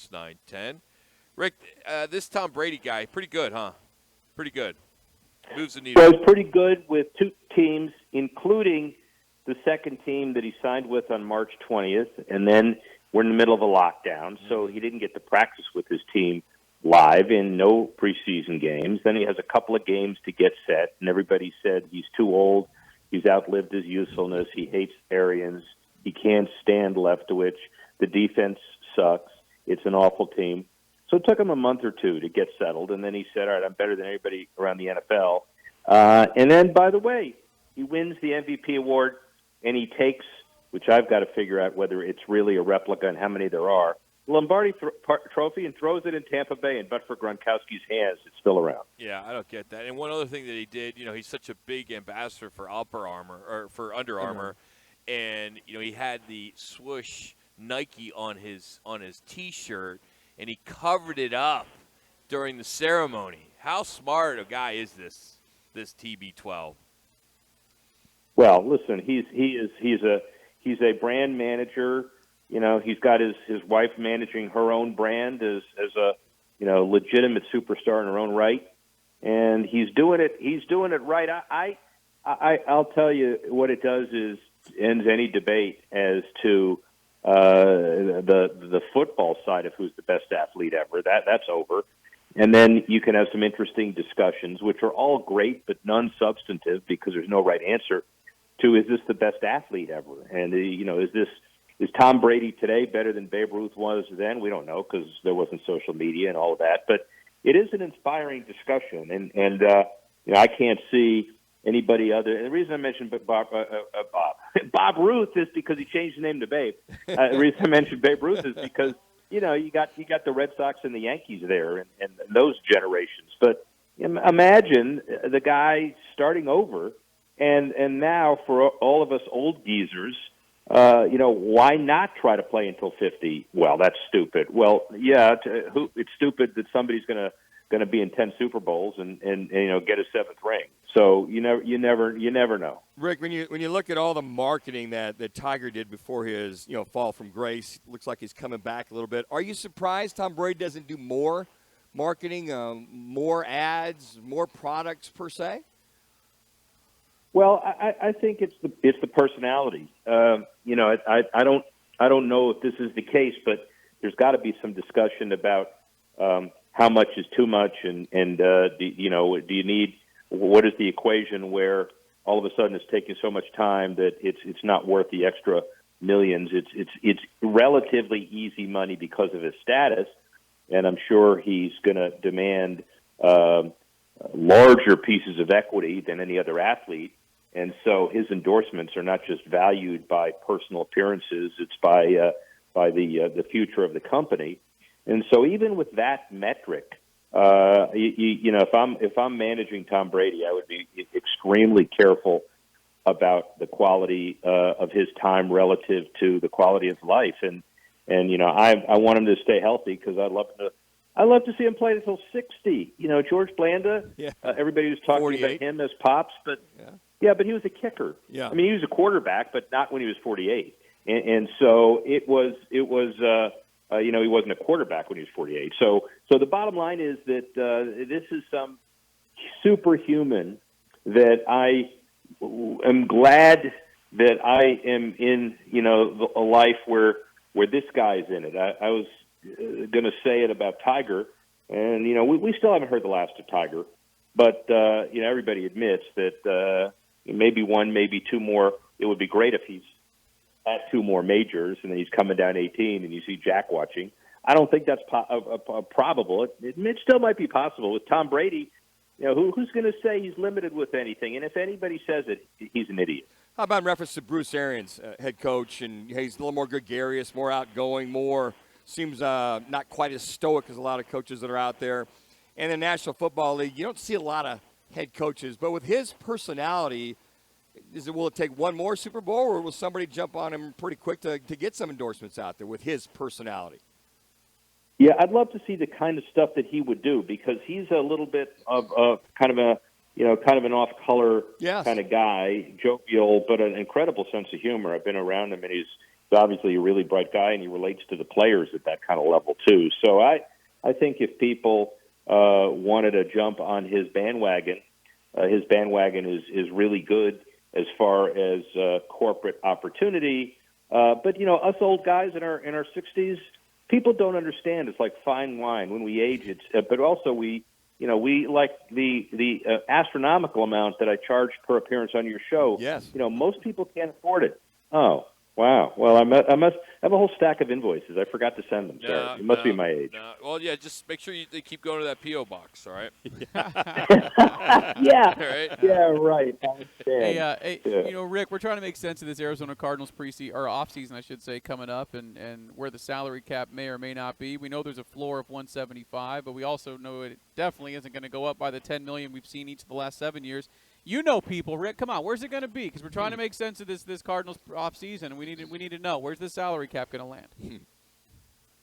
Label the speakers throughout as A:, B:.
A: Sports 910. Rick, this Tom Brady guy, pretty good, huh? Pretty good. Moves the needle.
B: So he's pretty good with two teams, including the second team that he signed with on March 20th, and then we're in the middle of a lockdown, so he didn't get to practice with his team live in no preseason games. Then he has a couple of games to get set, and everybody said he's too old, he's outlived his usefulness, he hates Arians, he can't stand Leftwich, the defense sucks, it's an awful team. So it took him a month or two to get settled, and then he said, all right, I'm better than everybody around the NFL. And then, by the way, he wins the MVP award, and he takes, which I've got to figure out whether it's really a replica and how many there are, the Lombardi Trophy, and throws it in Tampa Bay, and but for Gronkowski's hands, it's still around.
A: Yeah, I don't get that. And one other thing that he did, he's such a big ambassador for Under Armour, and he had the swoosh Nike on his T-shirt, and he covered it up during the ceremony. How smart a guy is this TB12?
B: Well, listen, he's a brand manager. He's got his wife managing her own brand as a legitimate superstar in her own right, and he's doing it right. I'll tell you what it does is ends any debate as to the football side of who's the best athlete ever. That's over. And then you can have some interesting discussions, which are all great, but none substantive because there's no right answer to, is this the best athlete ever? And, is Tom Brady today better than Babe Ruth was then? We don't know because there wasn't social media and all of that. But it is an inspiring discussion. And I can't see anybody other. And the reason I mentioned Bob Ruth is because he changed his name to Babe. The reason I mentioned Babe Ruth is because, you got the Red Sox and the Yankees there and those generations. But imagine the guy starting over, and now for all of us old geezers, why not try to play until 50? Well, that's stupid. Well, yeah, it's stupid that somebody's going to be in 10 Super Bowls and get a seventh ring. So you never know.
C: Rick, when you look at all the marketing that Tiger did before his fall from grace, looks like he's coming back a little bit. Are you surprised Tom Brady doesn't do more marketing, more ads, more products per se?
B: Well, I think it's the personality. I don't know if this is the case, but there's got to be some discussion about how much is too much, and do you need, what is the equation where all of a sudden it's taking so much time that it's not worth the extra millions. It's relatively easy money because of his status, and I'm sure he's going to demand larger pieces of equity than any other athlete. And so his endorsements are not just valued by personal appearances; it's by the future of the company. And so even with that metric, if I'm managing Tom Brady, I would be extremely careful about the quality of his time relative to the quality of life. And I want him to stay healthy because I'd love to see him play until 60. George Blanda, everybody was talking
C: 48.
B: about him as pops, but but he was a kicker. Yeah. I mean, he was a quarterback, but not when he was 48. And so it was he wasn't a quarterback when he was 48. So the bottom line is that this is some superhuman that I am glad that I am in, a life where this guy's in it. I was going to say it about Tiger, and, we still haven't heard the last of Tiger, but, everybody admits that maybe one, maybe two more. It would be great if he's at two more majors, and then he's coming down 18, and you see Jack watching. I don't think that's probable. It still might be possible. With Tom Brady, who's going to say he's limited with anything? And if anybody says it, he's an idiot.
C: How about in reference to Bruce Arians, head coach, and he's a little more gregarious, more outgoing, seems not quite as stoic as a lot of coaches that are out there. And in the National Football League, you don't see a lot of head coaches, but with his personality, will it take one more Super Bowl, or will somebody jump on him pretty quick to get some endorsements out there with his personality?
B: Yeah, I'd love to see the kind of stuff that he would do, because he's a little bit of kind of an off-color kind of guy, jovial, but an incredible sense of humor. I've been around him, and obviously a really bright guy, and he relates to the players at that kind of level too. So I think if people wanted to jump on his bandwagon is really good as far as corporate opportunity. But us old guys in our 60s, people don't understand. It's like fine wine. When we age, but also we like the astronomical amount that I charge per appearance on your show.
C: Yes.
B: Most people can't afford it. Oh, wow. Well, I must have a whole stack of invoices. I forgot to send them. Sorry. It must be my age.
A: No. Well, yeah, just make sure they keep going to that P.O. box, all right?
B: Yeah.
A: Right?
B: Yeah, right. I understand.
D: Hey,
B: Yeah.
D: Rick, we're trying to make sense of this Arizona Cardinals off-season, I should say, coming up, and where the salary cap may or may not be. We know there's a floor of 175, but we also know it definitely isn't going to go up by the $10 million we've seen each of the last 7 years. You know people, Rick. Come on, where's it going to be? Because we're trying to make sense of this Cardinals off-season, and we need to know, where's the salary cap going to land?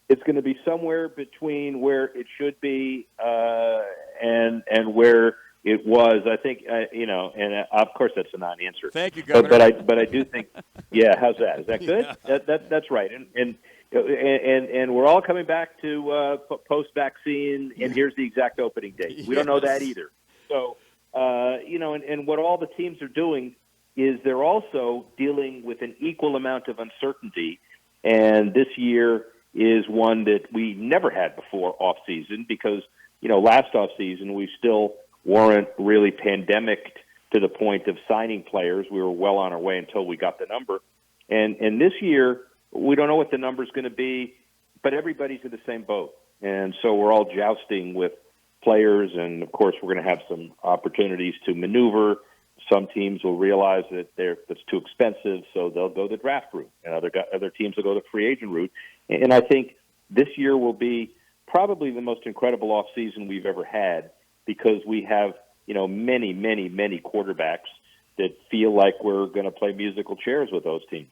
B: It's going to be somewhere between where it should be and where it was. I think and of course that's a non-answer.
C: Thank you, Governor.
B: But I do think, yeah. How's that? Is that good?
C: Yeah.
B: That's right. And we're all coming back to post-vaccine, and here's the exact opening date. We don't know that either. So and what all the teams are doing is they're also dealing with an equal amount of uncertainty, and this year is one that we never had before off-season because, last off-season we still weren't really pandemicked to the point of signing players. We were well on our way until we got the number. And this year, we don't know what the number's going to be, but everybody's in the same boat. And so we're all jousting with players, and, of course, we're going to have some opportunities to maneuver. Some teams will realize that that's too expensive, so they'll go the draft route, and other teams will go the free agent route. And I think this year will be probably the most incredible offseason we've ever had because we have, many, many, many quarterbacks that feel like we're going to play musical chairs with those teams.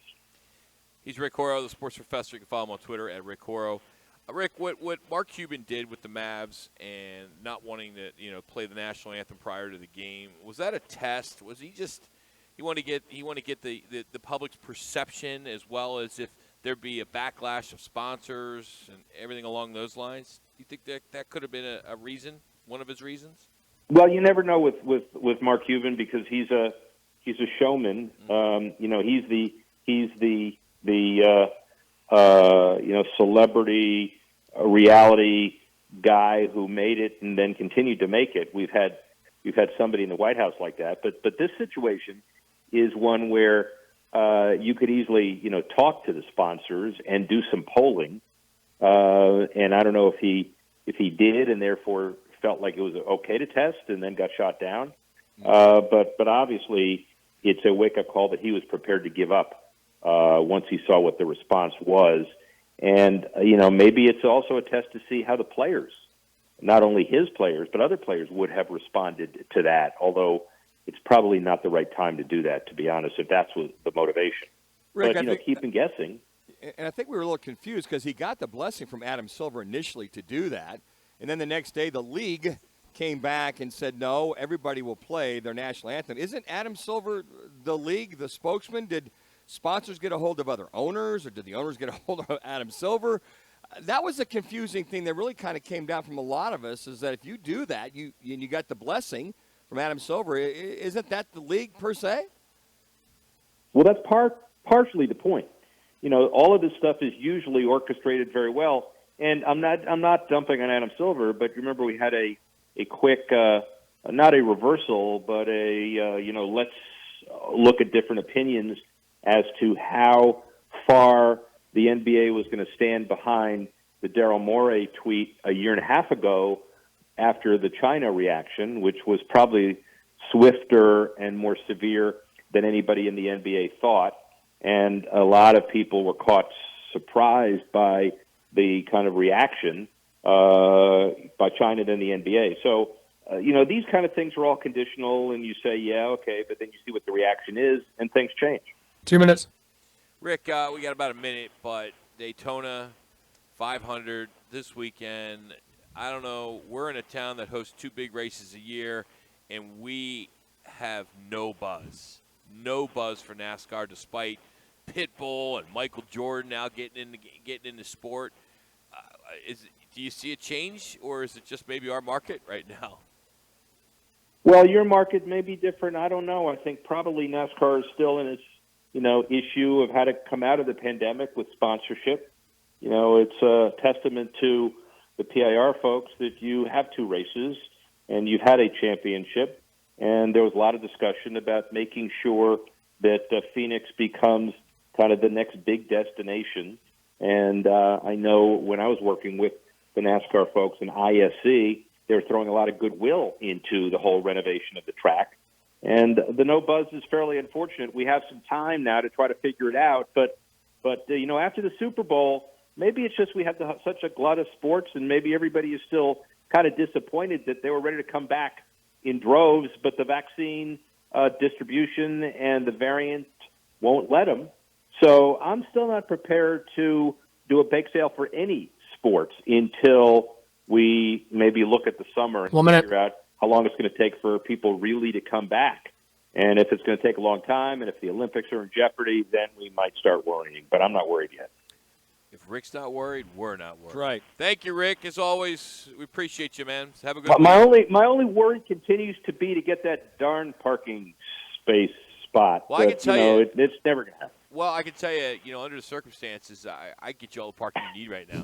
A: He's Rick Horrow, the sports professor. You can follow him on Twitter at Rick Horrow. Rick, what Mark Cuban did with the Mavs and not wanting to, play the national anthem prior to the game, was that a test? Was he want to get the public's perception as well as if there'd be a backlash of sponsors and everything along those lines? Do you think that could have been a reason, one of his reasons?
B: Well, you never know with Mark Cuban because he's a showman. He's the celebrity reality guy who made it and then continued to make it. We've had somebody in the White House like that, but this situation is one where you could easily talk to the sponsors and do some polling. And I don't know if he did and therefore felt like it was okay to test and then got shot down. But obviously it's a wake-up call that he was prepared to give up once he saw what the response was. And, maybe it's also a test to see how the players, not only his players, but other players would have responded to that, although it's probably not the right time to do that, to be honest, if that's what the motivation.
C: Rick,
B: but, keeping guessing.
C: And I think we were a little confused because he got the blessing from Adam Silver initially to do that. And then the next day the league came back and said, no, everybody will play their national anthem. Isn't Adam Silver the league, the spokesman? Did sponsors get a hold of other owners, or did the owners get a hold of Adam Silver? That was a confusing thing that really kind of came down from a lot of us, is that if you do that, you got the blessing from Adam Silver. Isn't that the league per se?
B: Well, that's partially the point. All of this stuff is usually orchestrated very well. And I'm not dumping on Adam Silver, but remember we had a quick, not a reversal, but let's look at different opinions as to how far the NBA was going to stand behind the Daryl Morey tweet a year and a half ago after the China reaction, which was probably swifter and more severe than anybody in the NBA thought. And a lot of people were caught surprised by the kind of reaction by China than the NBA. So, these kind of things are all conditional, and you say, yeah, okay, but then you see what the reaction is, and things change.
E: 2 minutes.
A: Rick, we got about a minute, but Daytona 500 this weekend. I don't know. We're in a town that hosts 2 big races a year, and we have no buzz for NASCAR despite Pitbull and Michael Jordan now getting into sport. Do you see a change, or is it just maybe our market right now?
B: Well, your market may be different. I don't know. I think probably NASCAR is still in its, issue of how to come out of the pandemic with sponsorship. It's a testament to the PIR folks that you have 2 races and you've had a championship. And there was a lot of discussion about making sure that Phoenix becomes kind of the next big destination. And I know when I was working with the NASCAR folks in ISC, they were throwing a lot of goodwill into the whole renovation of the track. And the no buzz is fairly unfortunate. We have some time now to try to figure it out. But after the Super Bowl, maybe it's just we have such a glut of sports, and maybe everybody is still kind of disappointed that they were ready to come back in droves, but the vaccine distribution and the variant won't let them. So I'm still not prepared to do a bake sale for any sports until we maybe look at the summer and figure out how long it's going to take for people really to come back. And if it's going to take a long time, and if the Olympics are in jeopardy, then we might start worrying. But I'm not worried yet.
A: If Rick's not worried, we're not worried.
C: That's right.
A: Thank you, Rick. As always, we appreciate you, man. Have a good
B: week. My only worry continues to be to get that darn parking space spot.
A: Well, I can tell you,
B: it's never going to happen.
A: Well, I can tell you, under the circumstances, I get you all the parking you need right now.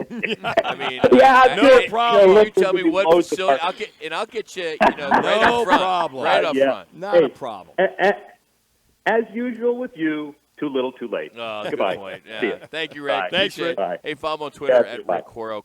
A: I mean,
C: no problem.
A: You tell me what facility, I'll get you, right up front.
C: Problem.
A: Right up front.
C: Not a problem.
B: As usual with you, too little, too late.
A: Oh,
B: Goodbye.
A: Good point. Yeah. Thank you, Rick.
C: Thanks, Rick.
B: Bye.
A: Hey, follow him on Twitter at Rick Horrow.